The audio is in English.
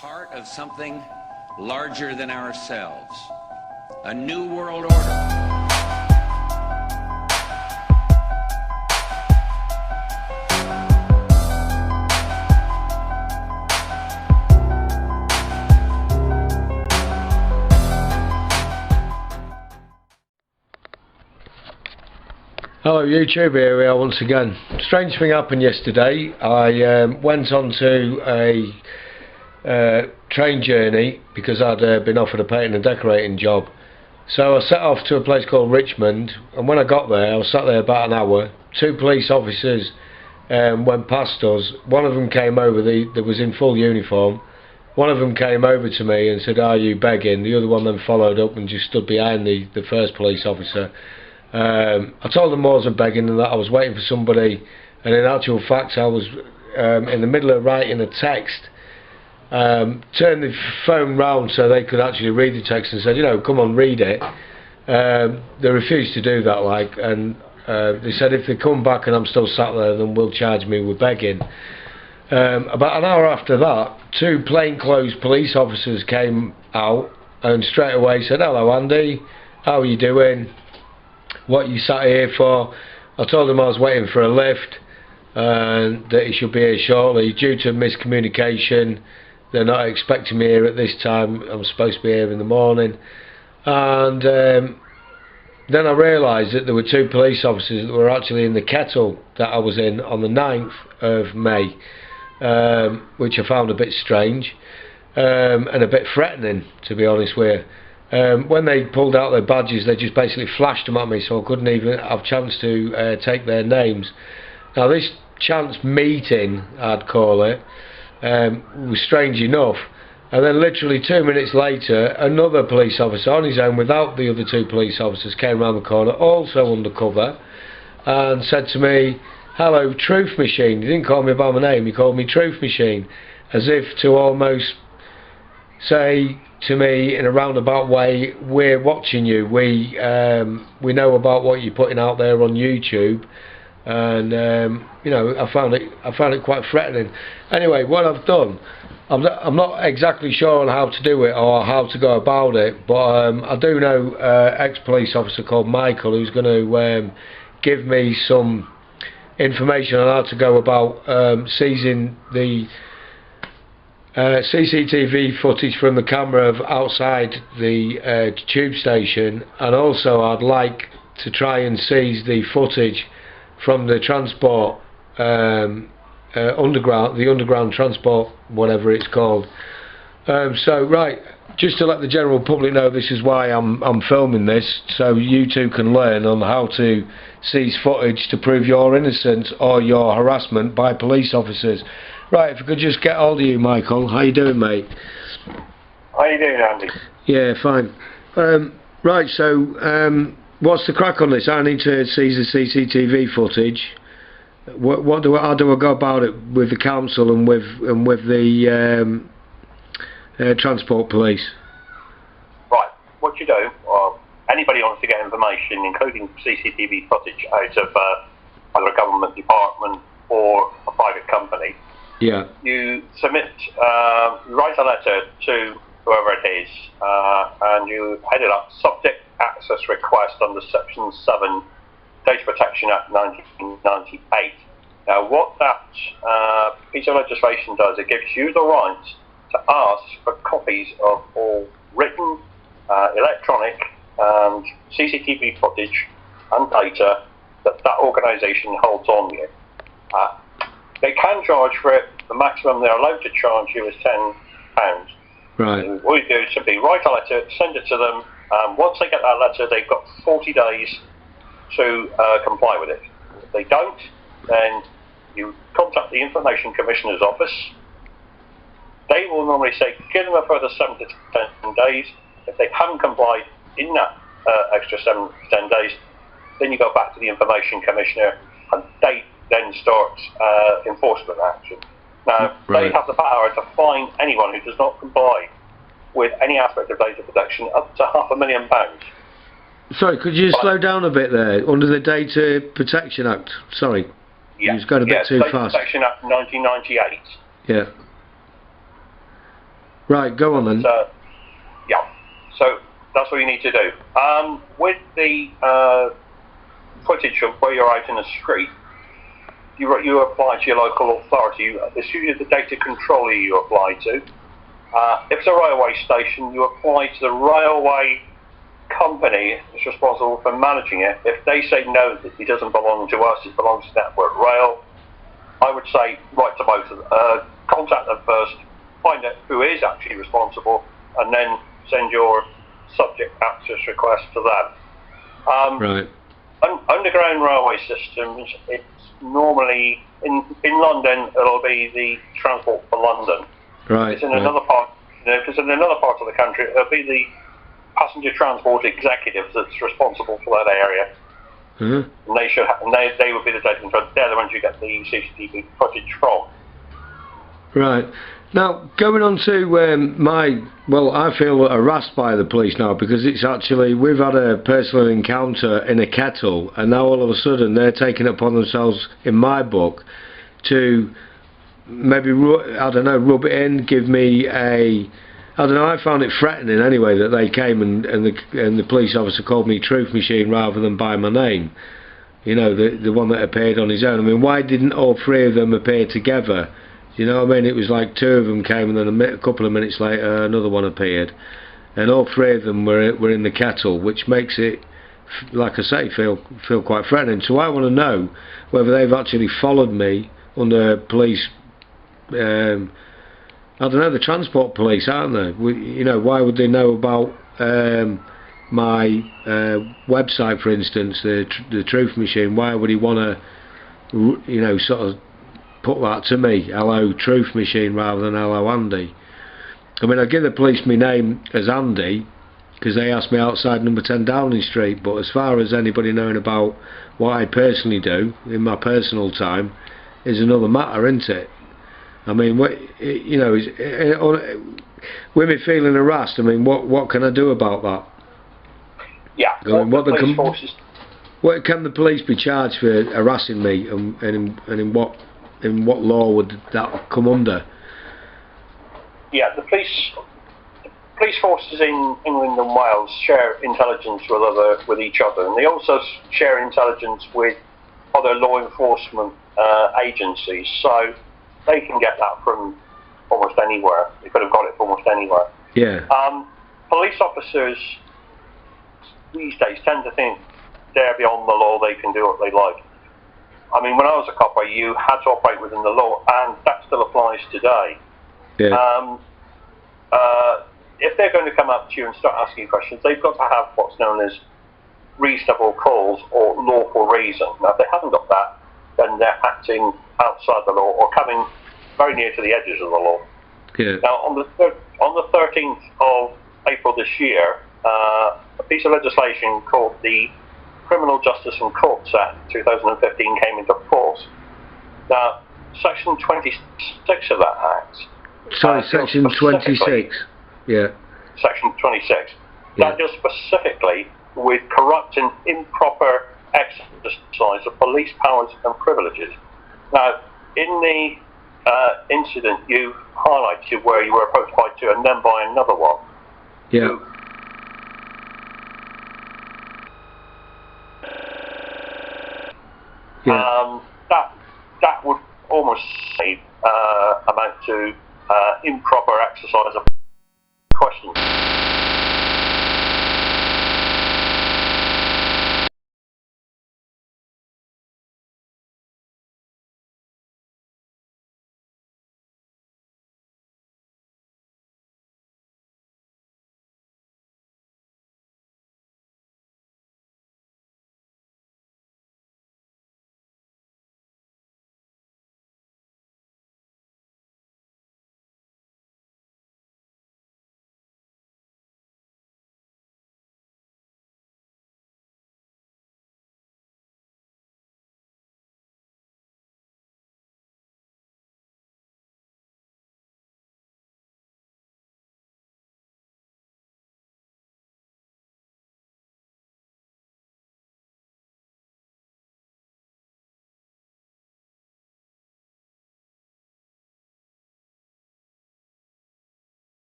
part of something larger than ourselves, a new world order. Hello YouTube, here we are once again. Strange thing happened yesterday. I went on to a train journey because I'd been offered a painting and decorating job. So I set off to a place called Richmond, and when I got there I was sat there about an hour. Two police officers went past us. One of them came over, that was in full uniform. One of them came over to me and said, "Are you begging?" The other one then followed up and just stood behind the first police officer. I told them I wasn't begging and that I was waiting for somebody, and in actual fact I was in the middle of writing a text. Turned the phone round so they could actually read the text and said, you know, come on, read it. They refused to do that, and they said if they come back and I'm still sat there, then we'll charge me with begging. About an hour after that, two plainclothes police officers came out and straight away said, "Hello Andy, how are you doing? What you sat here for?" I told them I was waiting for a lift and that he should be here shortly. Due to miscommunication, they're not expecting me here at this time. I'm supposed to be here in the morning. And then I realised that there were two police officers that were actually in the kettle that I was in on the 9th of May, which I found a bit strange and a bit threatening, to be honest with you. When they pulled out their badges, they just basically flashed them at me, so I couldn't even have a chance to take their names. Now this chance meeting, I'd call it, was strange enough, and then literally 2 minutes later another police officer on his own without the other two police officers came around the corner, also undercover, and said to me, "Hello Truth Machine." He didn't call me by my name, he called me Truth Machine, as if to almost say to me in a roundabout way, "We're watching you, we know about what you're putting out there on YouTube." And you know, I found it quite threatening. Anyway, what I've done, I'm not exactly sure on how to do it or how to go about it, but I do know ex-police officer called Michael who's going to give me some information on how to go about seizing the CCTV footage from the camera of outside the tube station, and also I'd like to try and seize the footage from the transport underground transport, whatever it's called. So right, just to let the general public know, this is why I'm filming this, so you two can learn on how to seize footage to prove your innocence or your harassment by police officers. Right, if I could just get hold of you, Michael. How you doing, mate? How you doing, Andy? Yeah, fine. Right, so what's the crack on this? I need to seize the CCTV footage. How do I go about it with the council and with the transport police? Right, what you do, anybody wants to get information, including CCTV footage, out of either a government department or a private company, yeah, you submit, write a letter to whoever it is, and you head it up, subject access request under Section 7, Data Protection Act 1998. Now what that piece of legislation does, it gives you the right to ask for copies of all written, electronic and CCTV footage and data that organisation holds on you. They can charge for it. The maximum they're allowed to charge you is £10. Right. And what you do is simply write a letter, send it to them. Once they get that letter, they've got 40 days to comply with it. If they don't, then you contact the Information Commissioner's office. They will normally say, give them a further 7 to 10 days. If they haven't complied in that extra 7 to 10 days, then you go back to the Information Commissioner and they then start enforcement action. Now, right, they have the power to fine anyone who does not comply with any aspect of data protection up to £500,000. Sorry, could you slow down a bit there? Under the Data Protection Act, sorry. Yeah, you've gone a bit too Data fast. Protection Act 1998. Yeah. Right, go on then. Yeah, so that's what you need to do. With the footage of where you're out in the street, you apply to your local authority. It's usually the data controller you apply to. If it's a railway station, you apply to the railway company that's responsible for managing it. If they say no, that it doesn't belong to us, it belongs to Network Rail, I would say write to both of them. Contact them first, find out who is actually responsible, and then send your subject access request to them. Right. Underground railway systems, it's normally in London. It'll be the Transport for London. Right. If it's in another part, if it's in another part of the country, it'll be the Passenger Transport Executive that's responsible for that area. Mm-hmm. And they would be the data control. They're the ones you get the CCTV footage from. Right. Now, going on to I feel harassed by the police now, because it's actually, we've had a personal encounter in a kettle, and now all of a sudden they're taking it upon themselves, in my book, to maybe, I don't know, rub it in, give me I don't know, I found it threatening anyway that they came and the police officer called me Truth Machine rather than by my name. You know, the one that appeared on his own. I mean, why didn't all three of them appear together? You know what I mean? It was like two of them came, and then a couple of minutes later another one appeared, and all three of them were in the kettle, which makes it, like I say, feel quite threatening. So I want to know whether they've actually followed me under police. I don't know, the transport police, aren't they? You know, why would they know about my website, for instance, the Truth Machine? Why would he want to, you know, sort of put that to me, hello Truth Machine, rather than hello Andy? I mean, I give the police my name as Andy because they asked me outside number 10 Downing Street, but as far as anybody knowing about what I personally do in my personal time is another matter, isn't it? I mean, what, you know, with me feeling harassed, I mean, what can I do about that? Yeah, I mean, what can the police be charged for harassing me, and in what law would that come under? Yeah, the police forces in England and Wales share intelligence with each other, and they also share intelligence with other law enforcement agencies. So they can get that from almost anywhere. They could have got it from almost anywhere. Yeah. Police officers these days tend to think they're beyond the law, they can do what they like. I mean, when I was a copper, you had to operate within the law, and that still applies today. Yeah. If they're going to come up to you and start asking you questions, they've got to have what's known as reasonable cause or lawful reason. Now, if they haven't got that, then they're acting outside the law or coming very near to the edges of the law. Yeah. Now, on the 13th of April this year, a piece of legislation called the Criminal Justice and Courts Act 2015 came into force. Now, Section 26 of that Act. Sorry, Section 26. Yeah. Section 26. Yeah. That deals specifically with corrupt and improper exercise of police powers and privileges. Now, in the incident you highlighted where you were approached by two and then by another one. Yeah. That would almost amount to improper exercise of questions.